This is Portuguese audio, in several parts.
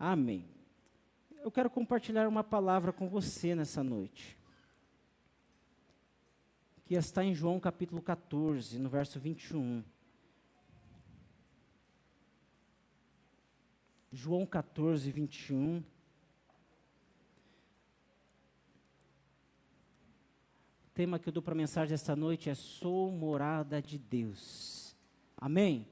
Amém. Eu quero compartilhar uma palavra com você nessa noite, que está em João capítulo 14, no verso 21. João 14, 21. O tema que eu dou para a mensagem esta noite é: sou morada de Deus. Amém?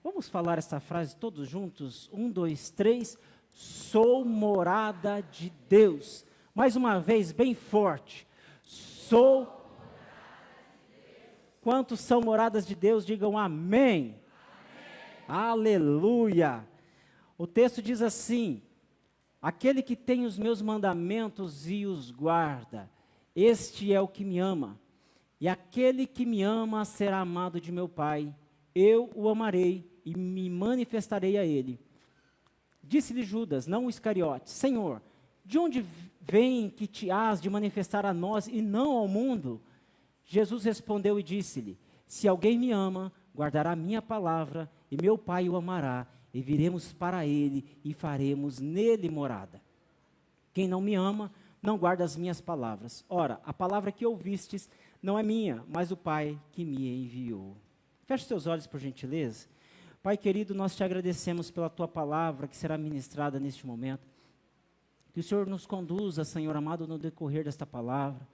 Vamos falar essa frase todos juntos? 1, 2, 3. Sou morada de Deus. Mais uma vez, bem forte. Sou morada de Deus. Quantos são moradas de Deus? Digam amém. Amém. Aleluia. O texto diz assim: aquele que tem os meus mandamentos e os guarda, este é o que me ama. E aquele que me ama será amado de meu Pai. Eu o amarei e me manifestarei a ele. Disse-lhe Judas, não o Iscariote: Senhor, de onde vem que te has de manifestar a nós e não ao mundo? Jesus respondeu e disse-lhe: se alguém me ama, guardará a minha palavra, e meu Pai o amará, e viremos para ele e faremos nele morada. Quem não me ama, não guarda as minhas palavras. Ora, a palavra que ouvistes não é minha, mas o Pai que me enviou. Feche seus olhos, por gentileza. Pai querido, nós te agradecemos pela tua palavra que será ministrada neste momento. Que o Senhor nos conduza, Senhor amado, no decorrer desta palavra,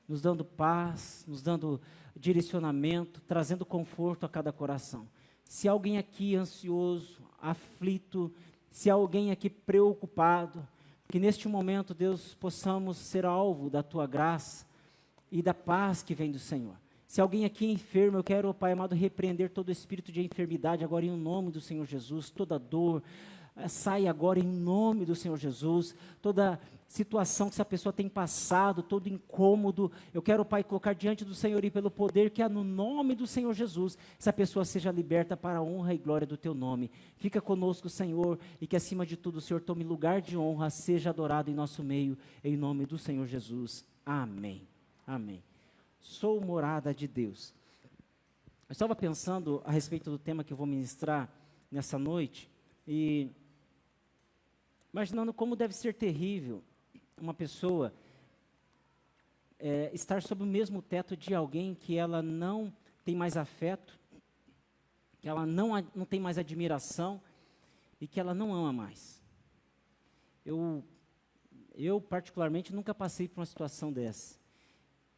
nos dando paz, nos dando direcionamento, trazendo conforto a cada coração. Se alguém aqui ansioso, aflito, se alguém aqui preocupado, que neste momento, Deus, possamos ser alvo da tua graça e da paz que vem do Senhor. Se alguém aqui é enfermo, eu quero, Pai amado, repreender todo espírito de enfermidade agora em nome do Senhor Jesus. Toda dor, sai agora em nome do Senhor Jesus. Toda situação que essa pessoa tem passado, todo incômodo, eu quero, Pai, colocar diante do Senhor e pelo poder que há no nome do Senhor Jesus, essa pessoa seja liberta para a honra e glória do teu nome. Fica conosco, Senhor, e que acima de tudo o Senhor tome lugar de honra, seja adorado em nosso meio, em nome do Senhor Jesus. Amém. Amém. Sou morada de Deus. Eu estava pensando a respeito do tema que eu vou ministrar nessa noite e imaginando como deve ser terrível uma pessoa estar sob o mesmo teto de alguém que ela não tem mais afeto, que ela não tem mais admiração e que ela não ama mais. Eu particularmente nunca passei por uma situação dessa,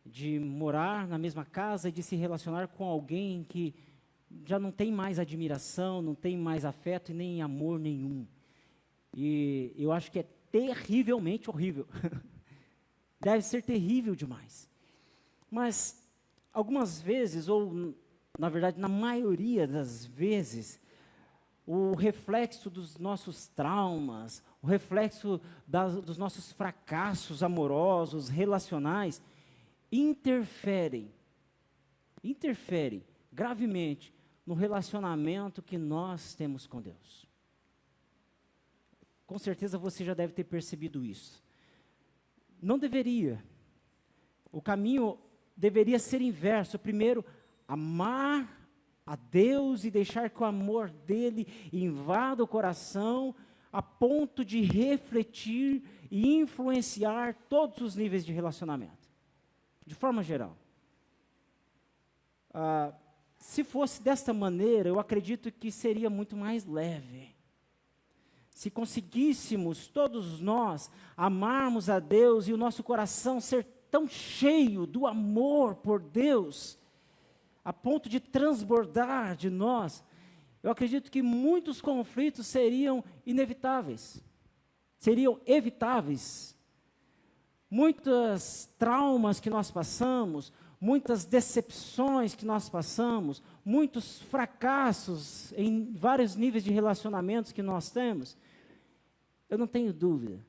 de morar na mesma casa e de se relacionar com alguém que já não tem mais admiração, não tem mais afeto e nem amor nenhum. E eu acho que é terrivelmente horrível. Deve ser terrível demais. Mas algumas vezes, ou na verdade na maioria das vezes, o reflexo dos nossos traumas, o reflexo dos nossos fracassos amorosos, relacionais, interferem gravemente no relacionamento que nós temos com Deus. Com certeza você já deve ter percebido isso. Não deveria. O caminho deveria ser inverso. Primeiro, amar a Deus e deixar que o amor dele invada o coração a ponto de refletir e influenciar todos os níveis de relacionamento. De forma geral. Se fosse desta maneira, eu acredito que seria muito mais leve. Se conseguíssemos, todos nós, amarmos a Deus e o nosso coração ser tão cheio do amor por Deus, a ponto de transbordar de nós, eu acredito que muitos conflitos seriam inevitáveis, seriam evitáveis. Muitos traumas que nós passamos, muitas decepções que nós passamos, muitos fracassos em vários níveis de relacionamentos que nós temos, eu não tenho dúvida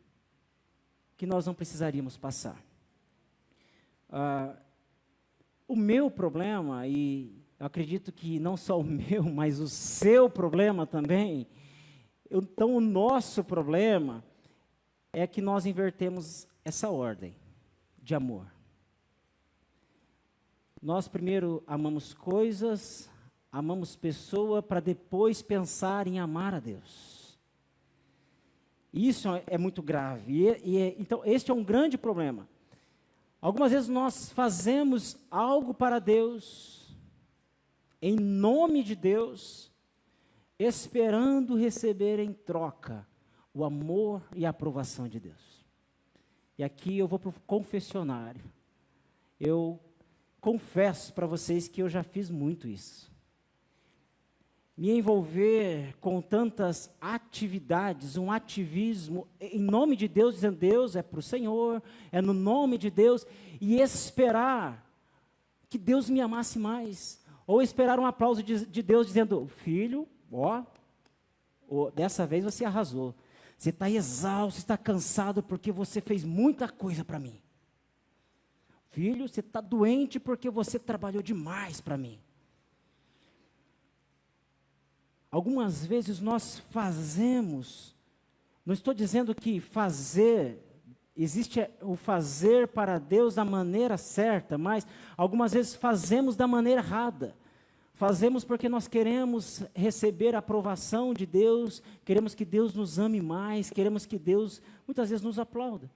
que nós não precisaríamos passar. O meu problema, e eu acredito que não só o meu, mas o seu problema também, então o nosso problema é que nós invertemos essa ordem de amor. Nós primeiro amamos coisas, amamos pessoa, para depois pensar em amar a Deus. Isso é muito grave. Então, este é um grande problema. Algumas vezes nós fazemos algo para Deus, em nome de Deus, esperando receber em troca o amor e a aprovação de Deus. E aqui eu vou para o confessionário. Eu confesso para vocês que eu já fiz muito isso. Me envolver com tantas atividades, um ativismo em nome de Deus, dizendo Deus é para o Senhor, é no nome de Deus, e esperar que Deus me amasse mais, ou esperar um aplauso de Deus dizendo, filho, dessa vez você arrasou, você está exausto, está cansado porque você fez muita coisa para mim. Filho, você está doente porque você trabalhou demais para mim. Algumas vezes nós fazemos, não estou dizendo que fazer, existe o fazer para Deus da maneira certa, mas algumas vezes fazemos da maneira errada. Fazemos porque nós queremos receber a aprovação de Deus, queremos que Deus nos ame mais, queremos que Deus muitas vezes nos aplauda.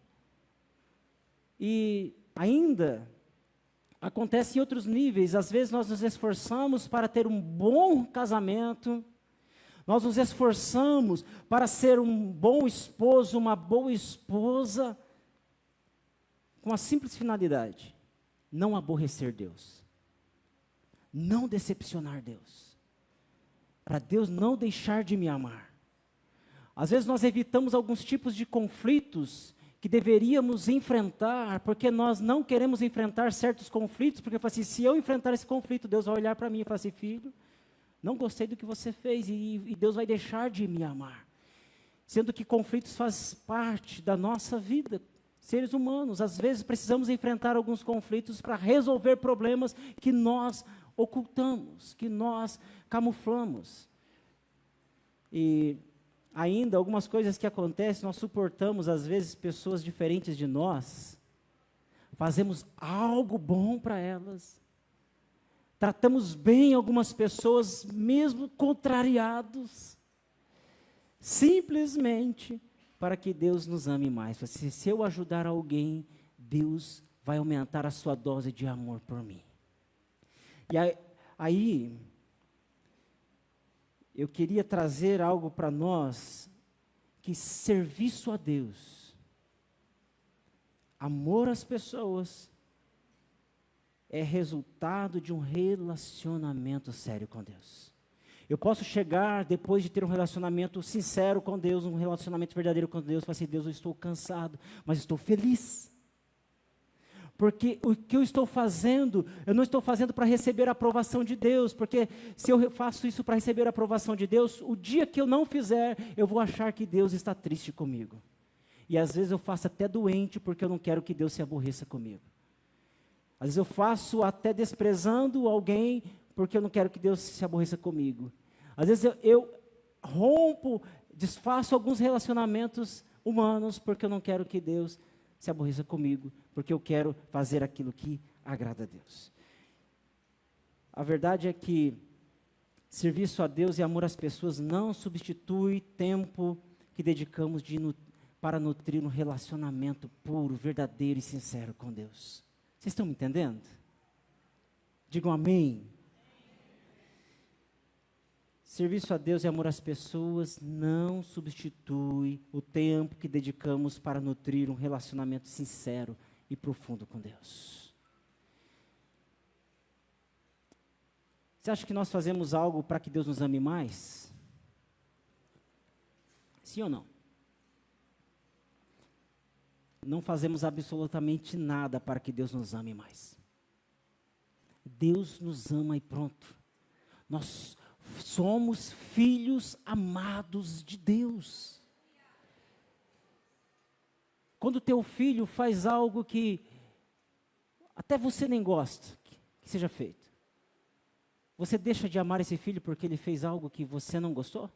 E ainda acontece em outros níveis, às vezes nós nos esforçamos para ter um bom casamento, nós nos esforçamos para ser um bom esposo, uma boa esposa, com a simples finalidade, não aborrecer Deus, não decepcionar Deus, para Deus não deixar de me amar. Às vezes nós evitamos alguns tipos de conflitos que deveríamos enfrentar, porque nós não queremos enfrentar certos conflitos, porque assim, se eu enfrentar esse conflito, Deus vai olhar para mim e falar assim, filho, não gostei do que você fez e Deus vai deixar de me amar. Sendo que conflitos fazem parte da nossa vida, seres humanos. Às vezes precisamos enfrentar alguns conflitos para resolver problemas que nós ocultamos, que nós camuflamos. E ainda algumas coisas que acontecem, nós suportamos às vezes pessoas diferentes de nós, fazemos algo bom para elas, tratamos bem algumas pessoas, mesmo contrariados, simplesmente para que Deus nos ame mais. Se eu ajudar alguém, Deus vai aumentar a sua dose de amor por mim. E aí eu queria trazer algo para nós, que serviço a Deus, amor às pessoas, é resultado de um relacionamento sério com Deus. Eu posso chegar, depois de ter um relacionamento sincero com Deus, um relacionamento verdadeiro com Deus, e falar assim, Deus, eu estou cansado, mas estou feliz. Porque o que eu estou fazendo, eu não estou fazendo para receber a aprovação de Deus, porque se eu faço isso para receber a aprovação de Deus, o dia que eu não fizer, eu vou achar que Deus está triste comigo. E às vezes eu faço até doente, porque eu não quero que Deus se aborreça comigo. Às vezes eu faço até desprezando alguém, porque eu não quero que Deus se aborreça comigo. Às vezes eu rompo, desfaço alguns relacionamentos humanos, porque eu não quero que Deus se aborreça comigo, porque eu quero fazer aquilo que agrada a Deus. A verdade é que serviço a Deus e amor às pessoas não substitui tempo que dedicamos para nutrir um relacionamento puro, verdadeiro e sincero com Deus. Vocês estão me entendendo? Digam amém. Serviço a Deus e amor às pessoas não substitui o tempo que dedicamos para nutrir um relacionamento sincero e profundo com Deus. Você acha que nós fazemos algo para que Deus nos ame mais? Sim ou não? Não fazemos absolutamente nada para que Deus nos ame mais. Deus nos ama e pronto. Nós somos filhos amados de Deus. Quando teu filho faz algo que até você nem gosta que seja feito, você deixa de amar esse filho porque ele fez algo que você não gostou?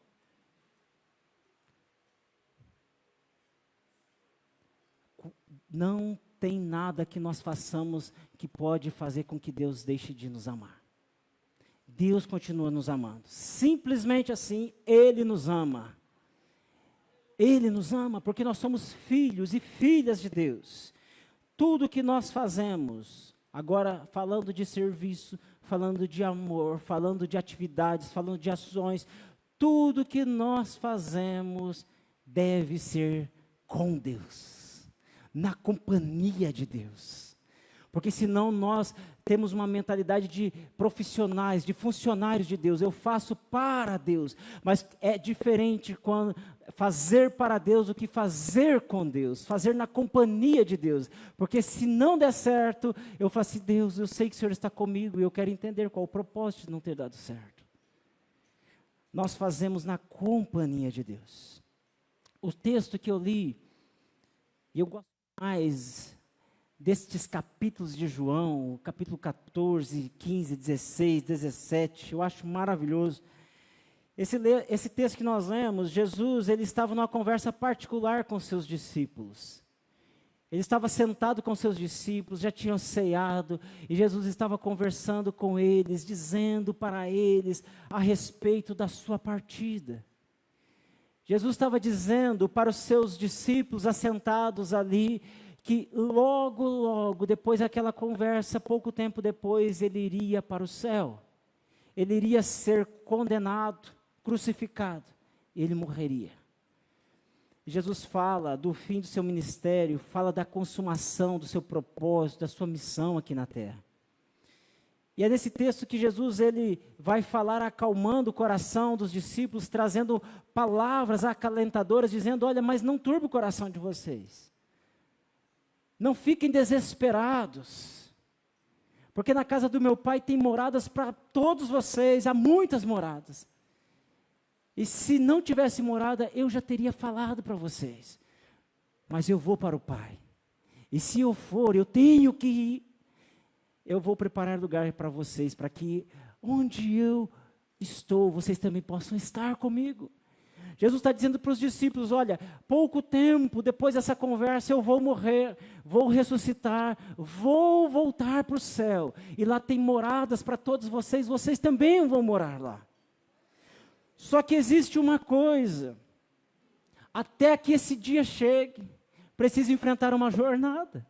Não tem nada que nós façamos que pode fazer com que Deus deixe de nos amar. Deus continua nos amando. Simplesmente assim, Ele nos ama. Ele nos ama porque nós somos filhos e filhas de Deus. Tudo que nós fazemos, agora falando de serviço, falando de amor, falando de atividades, falando de ações, tudo que nós fazemos deve ser com Deus, na companhia de Deus. Porque senão nós temos uma mentalidade de profissionais, de funcionários de Deus. Eu faço para Deus, mas é diferente quando fazer para Deus do que fazer com Deus, fazer na companhia de Deus. Porque se não der certo, eu falo assim, Deus, eu sei que o Senhor está comigo e eu quero entender qual o propósito de não ter dado certo. Nós fazemos na companhia de Deus. O texto que eu li, e eu gosto mais destes capítulos de João, capítulo 14, 15, 16, 17, eu acho maravilhoso. Esse texto que nós lemos, Jesus, ele estava numa conversa particular com seus discípulos. Ele estava sentado com seus discípulos, já tinham ceado, e Jesus estava conversando com eles, dizendo para eles a respeito da sua partida. Jesus estava dizendo para os seus discípulos assentados ali, que logo depois daquela conversa, pouco tempo depois, ele iria para o céu. Ele iria ser condenado, crucificado, e ele morreria. Jesus fala do fim do seu ministério, fala da consumação do seu propósito, da sua missão aqui na terra. E é nesse texto que Jesus ele vai falar acalmando o coração dos discípulos, trazendo palavras acalentadoras, dizendo, olha, mas não turbe o coração de vocês. Não fiquem desesperados, porque na casa do meu Pai tem moradas para todos vocês, há muitas moradas. E se não tivesse morada, eu já teria falado para vocês. Mas eu vou para o Pai. E se eu for, eu tenho que ir. Eu vou preparar lugar para vocês, para que onde eu estou, vocês também possam estar comigo. Jesus está dizendo para os discípulos, olha, pouco tempo depois dessa conversa eu vou morrer, vou ressuscitar, vou voltar para o céu. E lá tem moradas para todos vocês, vocês também vão morar lá. Só que existe uma coisa, até que esse dia chegue, preciso enfrentar uma jornada.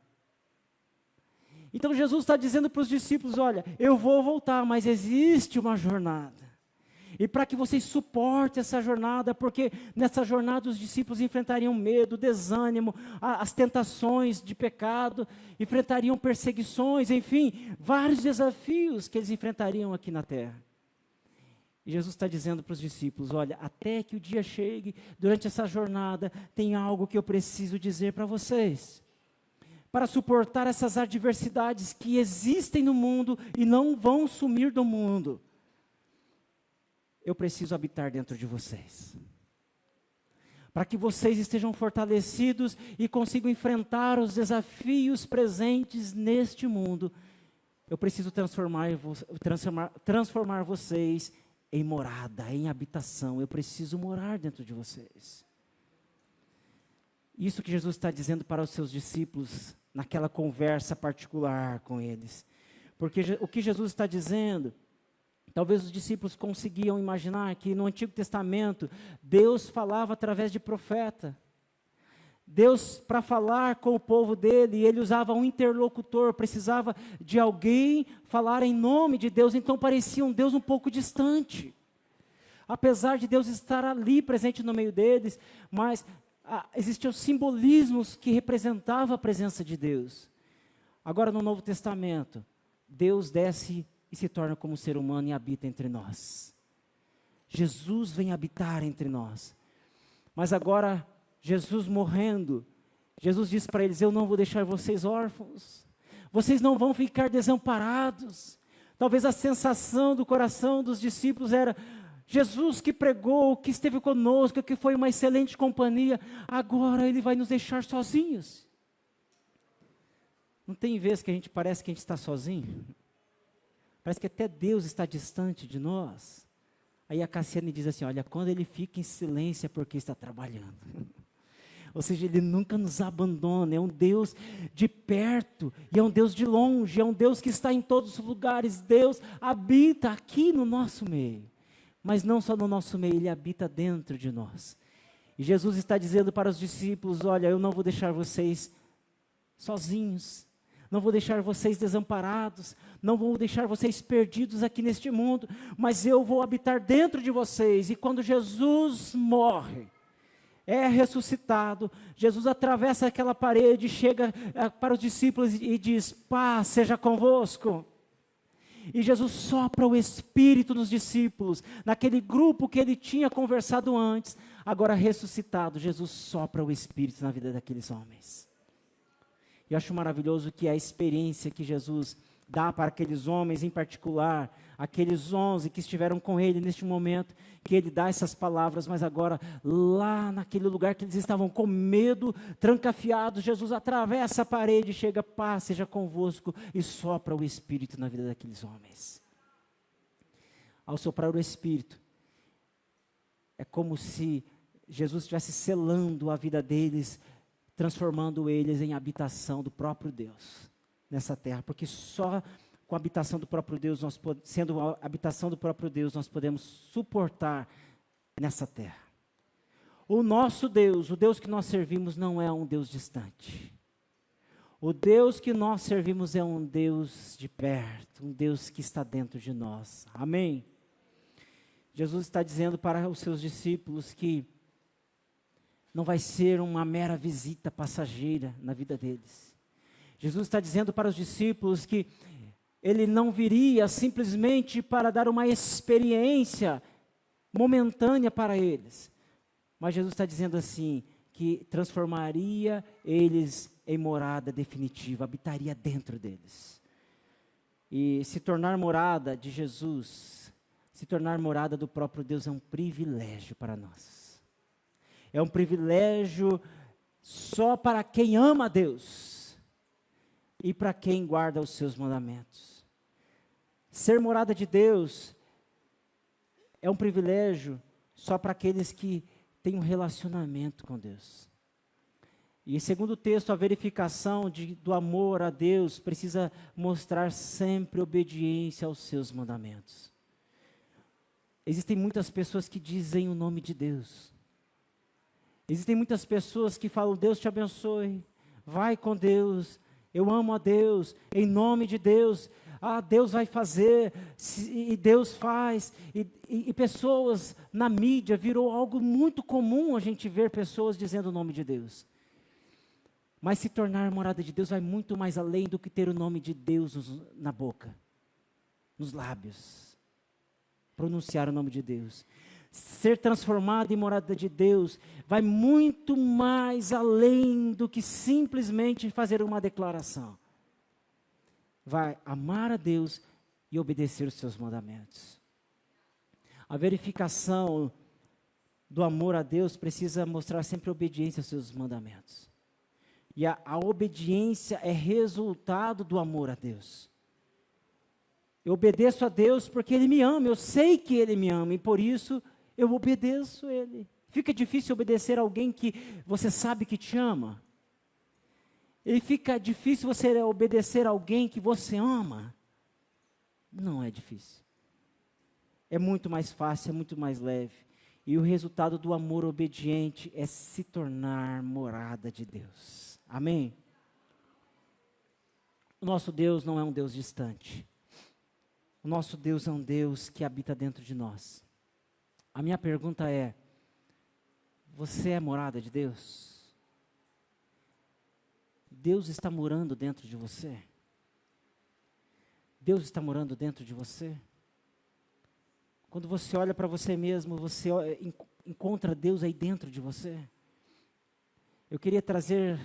Então Jesus está dizendo para os discípulos, olha, eu vou voltar, mas existe uma jornada. E para que vocês suportem essa jornada, porque nessa jornada os discípulos enfrentariam medo, desânimo, as tentações de pecado, enfrentariam perseguições, enfim, vários desafios que eles enfrentariam aqui na terra. E Jesus está dizendo para os discípulos, olha, até que o dia chegue, durante essa jornada, tem algo que eu preciso dizer para vocês. Para suportar essas adversidades que existem no mundo e não vão sumir do mundo, eu preciso habitar dentro de vocês. Para que vocês estejam fortalecidos e consigam enfrentar os desafios presentes neste mundo, eu preciso transformar vocês em morada, em habitação. Eu preciso morar dentro de vocês. Isso que Jesus está dizendo para os seus discípulos, naquela conversa particular com eles. Porque o que Jesus está dizendo, talvez os discípulos conseguiam imaginar que no Antigo Testamento, Deus falava através de profeta. Deus, para falar com o povo dele, ele usava um interlocutor, precisava de alguém falar em nome de Deus, então parecia um Deus um pouco distante. Apesar de Deus estar ali presente no meio deles, mas existiam simbolismos que representavam a presença de Deus. Agora no Novo Testamento, Deus desce e se torna como ser humano e habita entre nós. Jesus vem habitar entre nós. Mas agora, Jesus morrendo, Jesus diz para eles, eu não vou deixar vocês órfãos. Vocês não vão ficar desamparados. Talvez a sensação do coração dos discípulos era, Jesus que pregou, que esteve conosco, que foi uma excelente companhia, agora Ele vai nos deixar sozinhos. Não tem vez que a gente parece que a gente está sozinho? Parece que até Deus está distante de nós. Aí a Cassiane diz assim, olha, quando Ele fica em silêncio é porque está trabalhando. Ou seja, Ele nunca nos abandona, é um Deus de perto, e é um Deus de longe, é um Deus que está em todos os lugares. Deus habita aqui no nosso meio. Mas não só no nosso meio, Ele habita dentro de nós. E Jesus está dizendo para os discípulos: olha, eu não vou deixar vocês sozinhos, não vou deixar vocês desamparados, não vou deixar vocês perdidos aqui neste mundo, mas eu vou habitar dentro de vocês. E quando Jesus morre, é ressuscitado, Jesus atravessa aquela parede, chega para os discípulos e diz: paz seja convosco. E Jesus sopra o Espírito nos discípulos, naquele grupo que ele tinha conversado antes. Agora ressuscitado, Jesus sopra o Espírito na vida daqueles homens. Eu acho maravilhoso que a experiência que Jesus dá para aqueles homens em particular, aqueles 11 que estiveram com ele neste momento, que ele dá essas palavras, mas agora lá naquele lugar que eles estavam com medo, trancafiados, Jesus atravessa a parede, chega: paz seja convosco, e sopra o Espírito na vida daqueles homens. Ao soprar o Espírito, é como se Jesus estivesse selando a vida deles, transformando eles em habitação do próprio Deus nessa terra, porque só com a habitação do próprio Deus, sendo a habitação do próprio Deus, nós podemos suportar nessa terra. O nosso Deus, o Deus que nós servimos, não é um Deus distante. O Deus que nós servimos é um Deus de perto, um Deus que está dentro de nós. Amém? Jesus está dizendo para os seus discípulos que não vai ser uma mera visita passageira na vida deles. Jesus está dizendo para os discípulos que ele não viria simplesmente para dar uma experiência momentânea para eles. Mas Jesus está dizendo assim, que transformaria eles em morada definitiva, habitaria dentro deles. E se tornar morada de Jesus, se tornar morada do próprio Deus é um privilégio para nós. É um privilégio só para quem ama a Deus e para quem guarda os seus mandamentos. Ser morada de Deus é um privilégio só para aqueles que têm um relacionamento com Deus. E segundo o texto, a verificação do amor a Deus precisa mostrar sempre obediência aos seus mandamentos. Existem muitas pessoas que dizem o nome de Deus. Existem muitas pessoas que falam: Deus te abençoe, vai com Deus, eu amo a Deus, em nome de Deus, Deus vai fazer, e Deus faz. E pessoas na mídia, virou algo muito comum a gente ver pessoas dizendo o nome de Deus. Mas se tornar morada de Deus vai muito mais além do que ter o nome de Deus na boca, nos lábios, pronunciar o nome de Deus. Ser transformado em morada de Deus vai muito mais além do que simplesmente fazer uma declaração. Vai amar a Deus e obedecer os seus mandamentos. A verificação do amor a Deus precisa mostrar sempre obediência aos seus mandamentos. E a obediência é resultado do amor a Deus. Eu obedeço a Deus porque Ele me ama, eu sei que Ele me ama e por isso eu obedeço Ele. Fica difícil obedecer a alguém que você sabe que te ama. E fica difícil você obedecer a alguém que você ama. Não é difícil. É muito mais fácil, é muito mais leve. E o resultado do amor obediente é se tornar morada de Deus. Amém? O nosso Deus não é um Deus distante. O nosso Deus é um Deus que habita dentro de nós. A minha pergunta é: você é morada de Deus? Deus está morando dentro de você? Deus está morando dentro de você? Quando você olha para você mesmo, você encontra Deus aí dentro de você? Eu queria trazer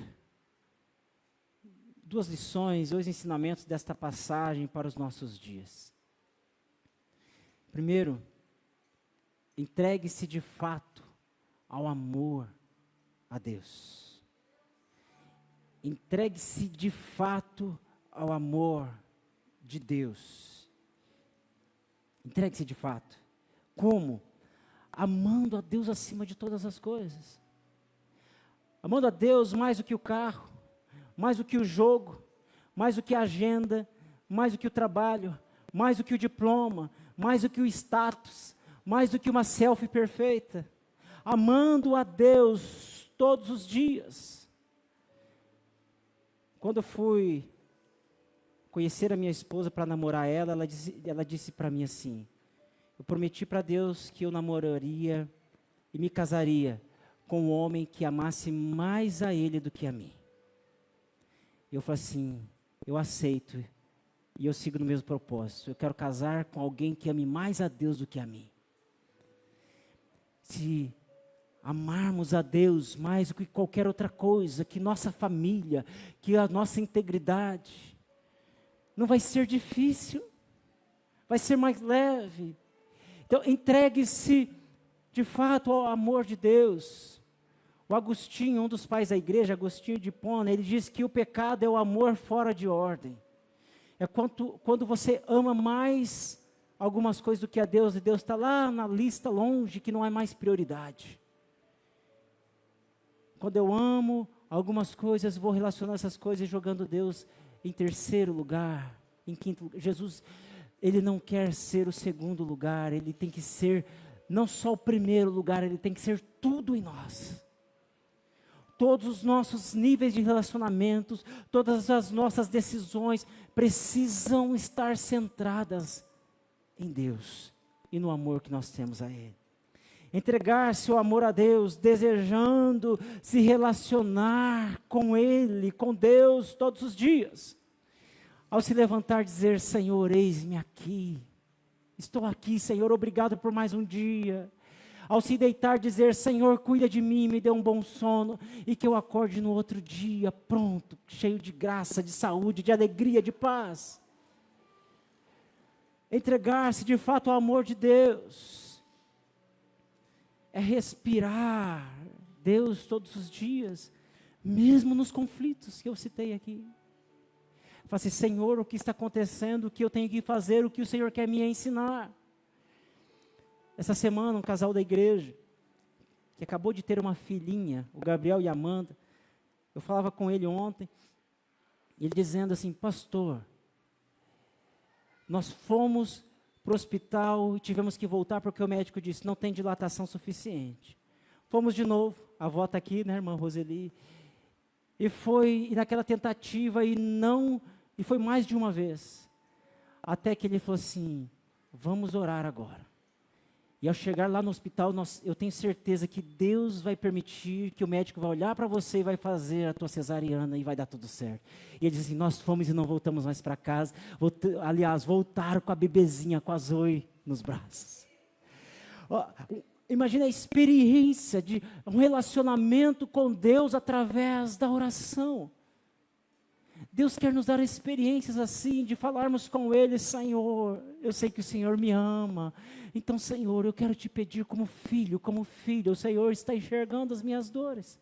2 lições, 2 ensinamentos desta passagem para os nossos dias. Primeiro, entregue-se de fato ao amor a Deus. Entregue-se de fato ao amor de Deus. Entregue-se de fato. Como? Amando a Deus acima de todas as coisas. Amando a Deus mais do que o carro, mais do que o jogo, mais do que a agenda, mais do que o trabalho, mais do que o diploma, mais do que o status, mais do que uma selfie perfeita. amando a Deus todos os dias. Quando eu fui conhecer a minha esposa para namorar ela disse para mim assim: eu prometi para Deus que eu namoraria e me casaria com um homem que amasse mais a Ele do que a mim. Eu falei assim: eu aceito e eu sigo no mesmo propósito. Eu quero casar com alguém que ame mais a Deus do que a mim. Se amarmos a Deus mais do que qualquer outra coisa, que nossa família, que a nossa integridade, não vai ser difícil, vai ser mais leve. Então, entregue-se de fato ao amor de Deus. O Agostinho, um dos pais da igreja, Agostinho de Hipona, ele diz que o pecado é o amor fora de ordem. É quando você ama mais algumas coisas do que a Deus, e Deus está lá na lista longe, que não é mais prioridade. Quando eu amo algumas coisas, vou relacionar essas coisas jogando Deus em terceiro lugar, em quinto lugar. Jesus, Ele não quer ser o segundo lugar, Ele tem que ser não só o primeiro lugar, Ele tem que ser tudo em nós. Todos os nossos níveis de relacionamentos, todas as nossas decisões precisam estar centradas em Deus e no amor que nós temos a Ele. Entregar-se ao amor a Deus, desejando se relacionar com Ele, com Deus todos os dias. Ao se levantar, dizer: Senhor, eis-me aqui. Estou aqui, Senhor, obrigado por mais um dia. Ao se deitar, dizer: Senhor, cuida de mim, me dê um bom sono, e que eu acorde no outro dia, pronto, cheio de graça, de saúde, de alegria, de paz. Entregar-se de fato ao amor de Deus é respirar Deus todos os dias, mesmo nos conflitos que eu citei aqui. Fala assim: Senhor, o que está acontecendo, o que eu tenho que fazer, o que o Senhor quer me ensinar. Essa semana, um casal da igreja, que acabou de ter uma filhinha, o Gabriel e a Amanda, eu falava com ele ontem, e ele dizendo assim: pastor, nós fomos para o hospital e tivemos que voltar porque o médico disse: não tem dilatação suficiente. Fomos de novo, a avó está aqui, né, irmã Roseli, e naquela tentativa, e foi mais de uma vez, até que ele falou assim: vamos orar agora. E ao chegar lá no hospital, eu tenho certeza que Deus vai permitir, que o médico vai olhar para você e vai fazer a tua cesariana e vai dar tudo certo. E ele diz assim: nós fomos e não voltamos mais para casa. Voltaram com a bebezinha, com a Zoe nos braços. Imagina a experiência de um relacionamento com Deus através da oração. Deus quer nos dar experiências assim, de falarmos com Ele: Senhor, eu sei que o Senhor me ama, então, Senhor, eu quero te pedir como filho, o Senhor está enxergando as minhas dores,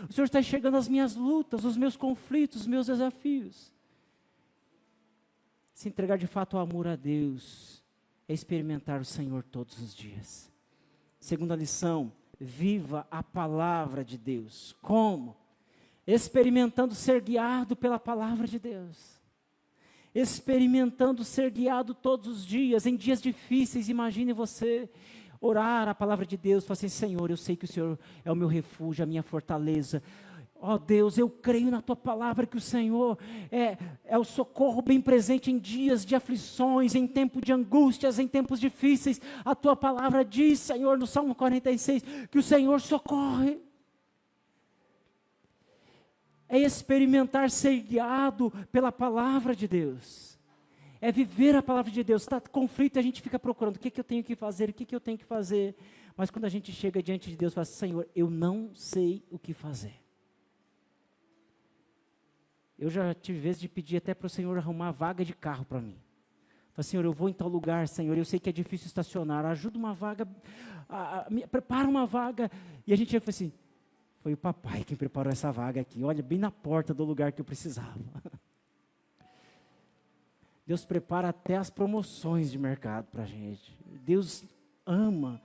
o Senhor está enxergando as minhas lutas, os meus conflitos, os meus desafios. Se entregar de fato ao amor a Deus, é experimentar o Senhor todos os dias. Segunda lição: viva a palavra de Deus. Como? Experimentando ser guiado pela palavra de Deus. Experimentando ser guiado todos os dias, em dias difíceis. Imagine você orar a palavra de Deus, falar assim: Senhor, eu sei que o Senhor é o meu refúgio, a minha fortaleza. Ó Deus, eu creio na Tua palavra que o Senhor é o socorro bem presente em dias de aflições, em tempo de angústias, em tempos difíceis. A Tua palavra diz, Senhor, no Salmo 46, que o Senhor socorre. É experimentar ser guiado pela palavra de Deus. É viver a palavra de Deus. Está conflito e a gente fica procurando o que eu tenho que fazer, o que eu tenho que fazer. Mas quando a gente chega diante de Deus, fala: Senhor, eu não sei o que fazer. Eu já tive vezes de pedir até para o Senhor arrumar vaga de carro para mim. Falei: Senhor, eu vou em tal lugar, Senhor, eu sei que é difícil estacionar, ajuda uma vaga, prepara uma vaga. E a gente ia falar assim: foi o papai quem preparou essa vaga aqui, olha, bem na porta do lugar que eu precisava. Deus prepara até as promoções de mercado para a gente. Deus ama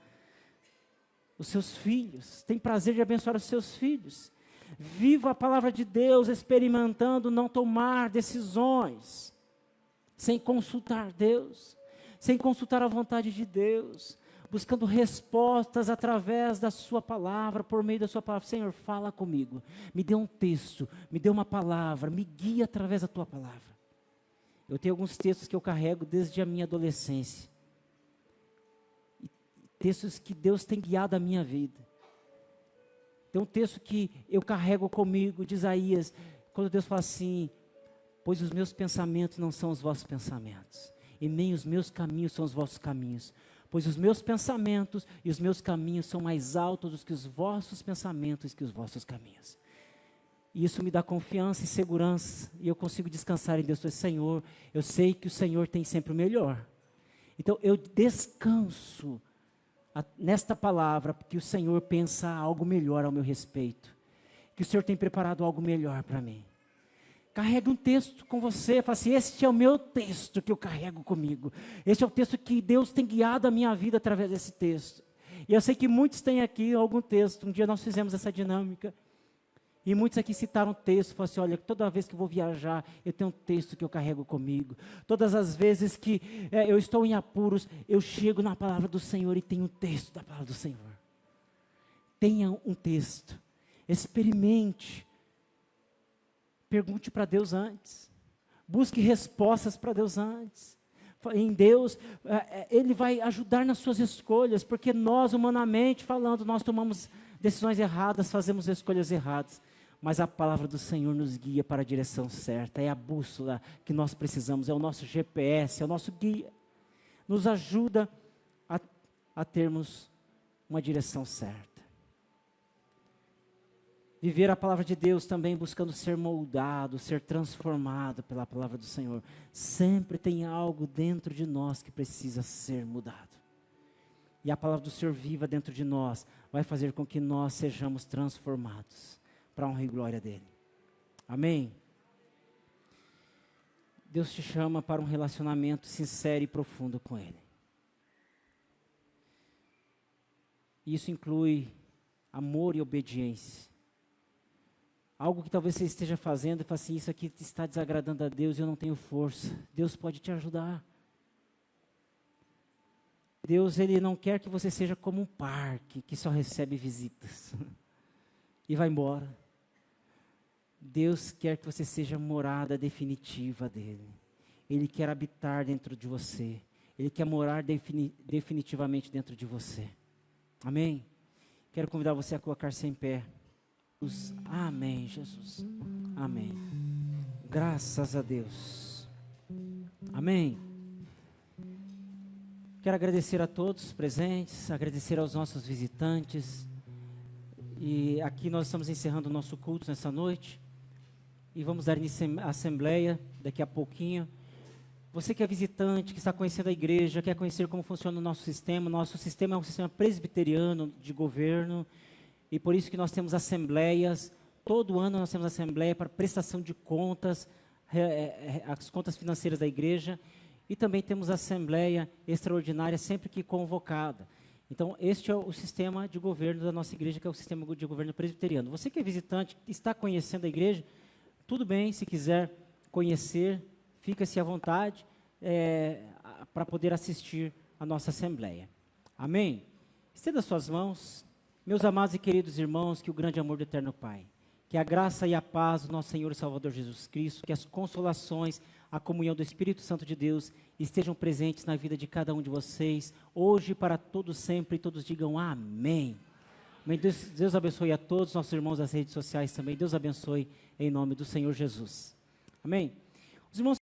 os seus filhos, tem prazer de abençoar os seus filhos. Viva a palavra de Deus, experimentando não tomar decisões sem consultar Deus, sem consultar a vontade de Deus. buscando respostas através da sua palavra, por meio da sua palavra. Senhor, fala comigo, me dê um texto, me dê uma palavra, me guie através da tua palavra. Eu tenho alguns textos que eu carrego desde a minha adolescência, textos que Deus tem guiado a minha vida. Tem um texto que eu carrego comigo, de Isaías, quando Deus fala assim: pois os meus pensamentos não são os vossos pensamentos, e nem os meus caminhos são os vossos caminhos. Pois os meus pensamentos e os meus caminhos são mais altos do que os vossos pensamentos e que os vossos caminhos. E isso me dá confiança e segurança, e eu consigo descansar em Deus. Senhor, eu sei que o Senhor tem sempre o melhor. Então eu descanso nesta palavra, porque o Senhor pensa algo melhor ao meu respeito, que o Senhor tem preparado algo melhor para mim. Carregue um texto com você, fala assim: este é o meu texto que eu carrego comigo, este é o texto que Deus tem guiado a minha vida através desse texto. E eu sei que muitos têm aqui algum texto. Um dia nós fizemos essa dinâmica, e muitos aqui citaram texto, falaram assim: olha, toda vez que eu vou viajar, eu tenho um texto que eu carrego comigo. Todas as vezes que eu estou em apuros, eu chego na palavra do Senhor e tenho um texto da palavra do Senhor. Tenha um texto, experimente, pergunte para Deus antes, busque respostas para Deus antes. Em Deus, Ele vai ajudar nas suas escolhas, porque nós, humanamente falando, nós tomamos decisões erradas, fazemos escolhas erradas. Mas a palavra do Senhor nos guia para a direção certa, é a bússola que nós precisamos, é o nosso GPS, é o nosso guia. Nos ajuda a termos uma direção certa. Viver a palavra de Deus também buscando ser moldado, ser transformado pela palavra do Senhor. Sempre tem algo dentro de nós que precisa ser mudado. E a palavra do Senhor viva dentro de nós vai fazer com que nós sejamos transformados para a honra e glória dEle. Amém? Deus te chama para um relacionamento sincero e profundo com Ele. Isso inclui amor e obediência. Algo que talvez você esteja fazendo e fale assim: isso aqui está desagradando a Deus e eu não tenho força. Deus pode te ajudar. Deus, Ele não quer que você seja como um parque que só recebe visitas e vai embora. Deus quer que você seja a morada definitiva dEle. Ele quer habitar dentro de você. Ele quer morar definitivamente dentro de você. Amém? Quero convidar você a colocar-se em pé. Amém, Jesus. Amém. Graças a Deus. Amém. Quero agradecer a todos os presentes, agradecer aos nossos visitantes. E aqui nós estamos encerrando o nosso culto nessa noite. E vamos dar início à assembleia daqui a pouquinho. Você que é visitante, que está conhecendo a igreja, quer conhecer como funciona o nosso sistema é um sistema presbiteriano de governo. E por isso que nós temos assembleias, todo ano nós temos assembleia para prestação de contas, as contas financeiras da igreja. E também temos assembleia extraordinária sempre que convocada. Então, este é o sistema de governo da nossa igreja, que é o sistema de governo presbiteriano. Você que é visitante, está conhecendo a igreja, tudo bem, se quiser conhecer, fica-se à vontade para poder assistir a nossa assembleia. Amém? Estenda suas mãos. Meus amados e queridos irmãos, que o grande amor do eterno Pai, que a graça e a paz do nosso Senhor e Salvador Jesus Cristo, que as consolações, a comunhão do Espírito Santo de Deus estejam presentes na vida de cada um de vocês, hoje para todos sempre, e todos digam amém. Amém. Deus abençoe a todos, nossos irmãos das redes sociais também, Deus abençoe em nome do Senhor Jesus. Amém. Os irmãos